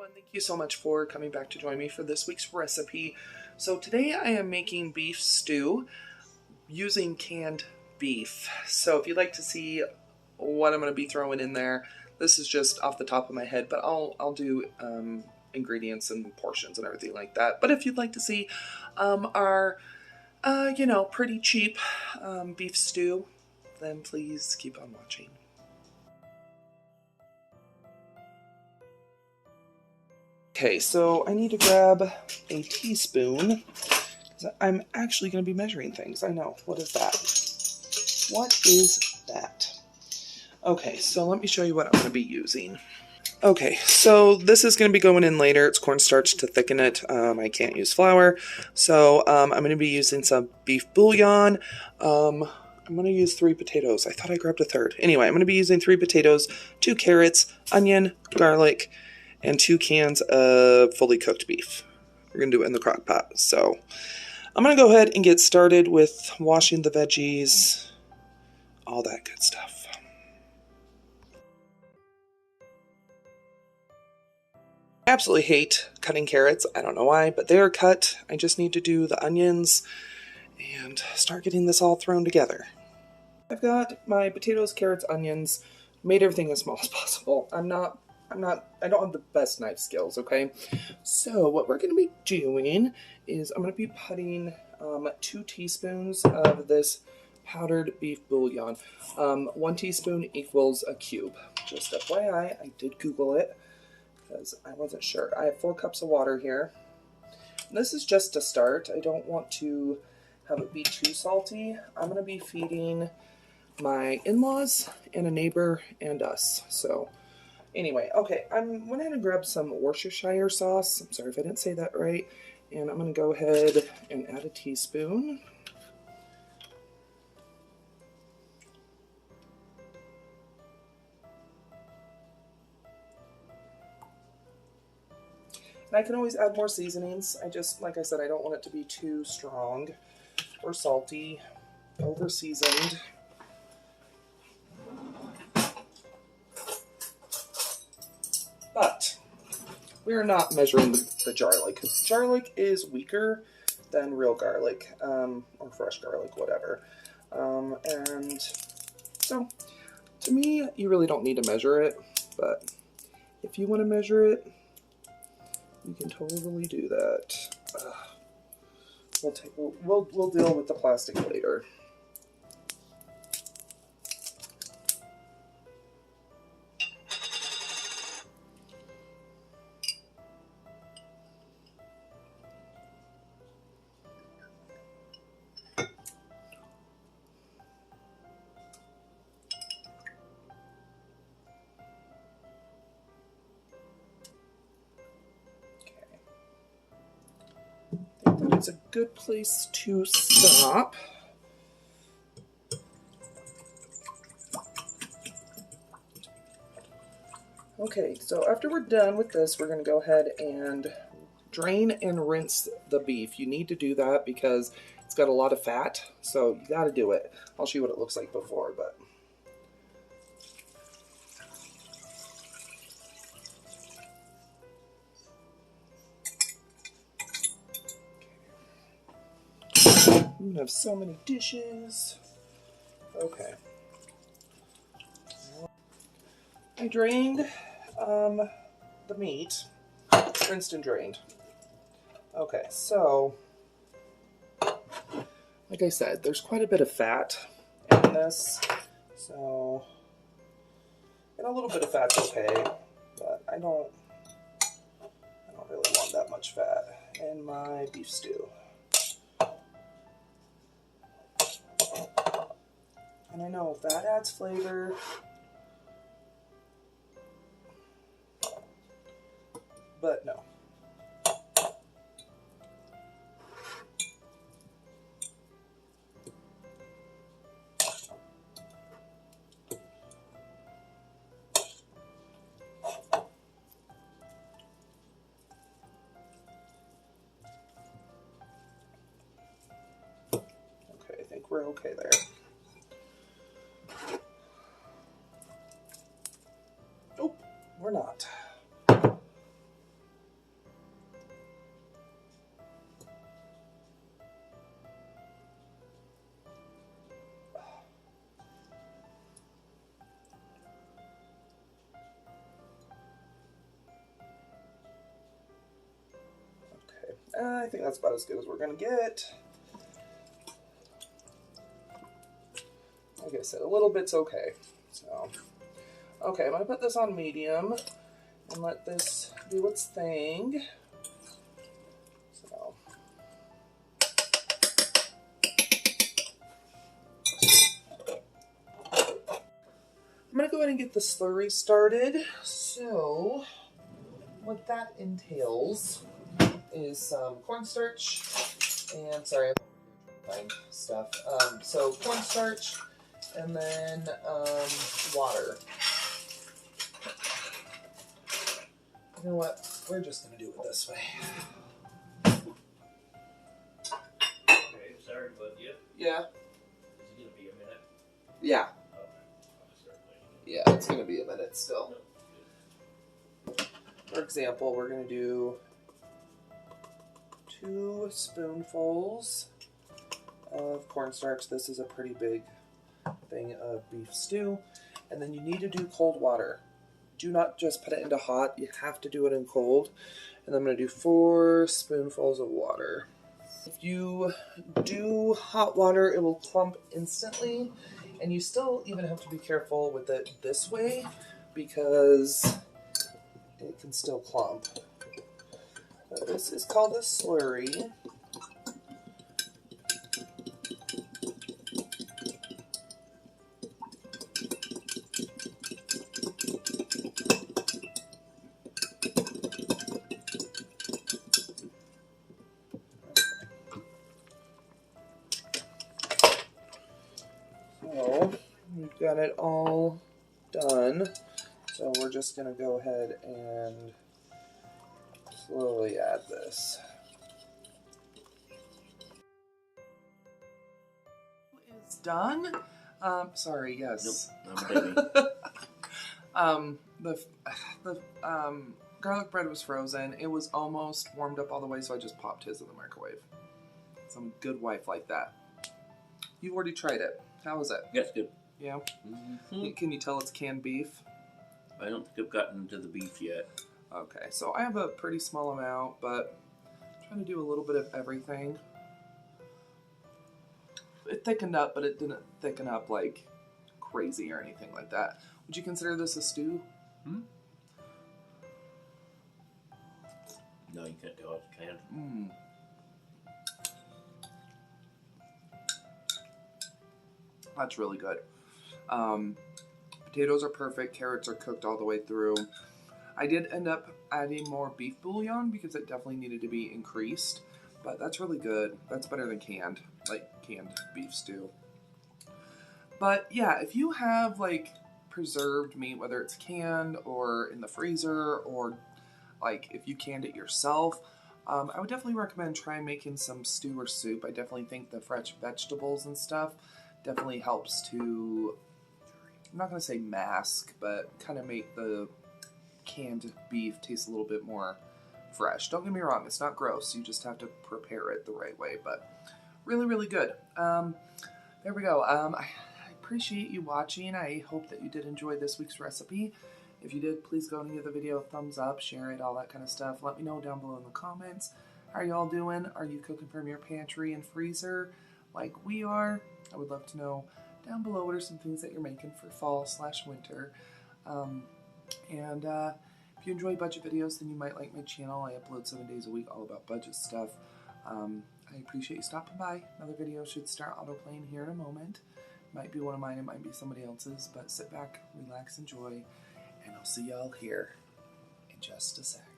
everyone, thank you so much for coming back to join me for this week's recipe. So today I am making beef stew using canned beef. So if you'd like to see what I'm going to be throwing in there, this is just off the top of my head, but I'll do ingredients and portions and everything like that. But if you'd like to see our pretty cheap beef stew, then please keep on watching. Okay, so I need to grab a teaspoon. I'm actually going to be measuring things. I know. What is that? What is that? Okay, so let me show you what I'm going to be using. Okay, so this is going to be going in later. It's cornstarch to thicken it. I can't use flour. So I'm going to be using some beef bouillon. I'm going to use 3 potatoes. I thought I grabbed a third. Anyway, I'm going to be using 3 potatoes, 2 carrots, onion, garlic, and 2 cans of fully cooked beef. We're going to do it in the crock pot. So I'm going to go ahead and get started with washing the veggies, all that good stuff. I absolutely hate cutting carrots. I don't know why, but they are cut. I just need to do the onions and start getting this all thrown together. I've got my potatoes, carrots, onions, made everything as small as possible. I don't have the best knife skills, okay? So what we're going to be doing is I'm going to be putting 2 teaspoons of this powdered beef bouillon. 1 teaspoon equals a cube. Just FYI, I did Google it because I wasn't sure. I have 4 cups of water here. This is just to start. I don't want to have it be too salty. I'm going to be feeding my in-laws and a neighbor and us. So anyway, okay, I went ahead and grabbed some Worcestershire sauce. I'm sorry if I didn't say that right. And I'm going to go ahead and add a teaspoon. And I can always add more seasonings. I just, like I said, I don't want it to be too strong or salty, over seasoned. But we are not measuring the garlic. Garlic is weaker than real garlic, or fresh garlic, whatever. And so, to me, you really don't need to measure it, but if you want to measure it, you can totally do that. We'll deal with the plastic later. It's a good place to stop. Okay, so after we're done with this, we're going to go ahead and drain and rinse the beef. You need to do that because it's got a lot of fat, so you got to do it. I'll show you what it looks like before, but I'm gonna have so many dishes. Okay. I drained the meat, rinsed and drained. Okay, so like I said, there's quite a bit of fat in this, so, and a little bit of fat's okay, but I don't really want that much fat in my beef stew. And I know fat adds flavor, but no. Okay, I think we're okay there. Nope, we're not. I think that's about as good as we're gonna get. Like I said, a little bit's okay. So, okay, I'm gonna put this on medium and let this do its thing. So, I'm gonna go ahead and get the slurry started. So, what that entails is some cornstarch and, sorry, I'm find stuff. So cornstarch and then water. You know what? We're just gonna do it this way. Okay, sorry, but Yeah. Is it gonna be a minute? Yeah. Okay. I'll start waiting. Yeah, it's gonna be a minute still. For example, we're gonna do 2 spoonfuls of cornstarch. This is a pretty big thing of beef stew. And then you need to do cold water. Do not just put it into hot. You have to do it in cold. And I'm going to do 4 spoonfuls of water. If you do hot water, it will clump instantly. And you still even have to be careful with it this way because it can still clump. But this is called a slurry. So we've got it all done. So we're just going to go ahead and slowly add this. It's done. Sorry, yes. Nope, I'm baby. The garlic bread was frozen. It was almost warmed up all the way, so I just popped his in the microwave. Some good wife like that. You've already tried it. How was it? That's good. Yeah. Mm-hmm. Can you tell it's canned beef? I don't think I've gotten to the beef yet. Okay, so I have a pretty small amount, but I'm trying to do a little bit of everything. It thickened up, but it didn't thicken up like crazy or anything like that. Would you consider this a stew? Hmm? No, you can't tell it's canned. Mmm. That's really good. Potatoes are perfect. Carrots are cooked all the way through. I did end up adding more beef bouillon because it definitely needed to be increased. But that's really good. That's better than canned beef stew. But yeah, if you have like preserved meat, whether it's canned or in the freezer, or like if you canned it yourself, I would definitely recommend trying making some stew or soup. I definitely think the fresh vegetables and stuff definitely helps to, I'm not going to say mask, but kind of make the canned beef taste a little bit more fresh. Don't get me wrong, it's not gross. You just have to prepare it the right way, but really, really good. There we go. I appreciate you watching. I hope that you did enjoy this week's recipe. If you did, please go and give the video a thumbs up, share it, all that kind of stuff. Let me know down below in the comments. How are y'all doing? Are you cooking from your pantry and freezer like we are? I would love to know down below what are some things that you're making for fall/winter. If you enjoy budget videos, then you might like my channel. I upload 7 days a week all about budget stuff. I appreciate you stopping by. Another video should start auto-playing here in a moment. It might be one of mine, it might be somebody else's, but sit back, relax, enjoy, and I'll see y'all here in just a sec.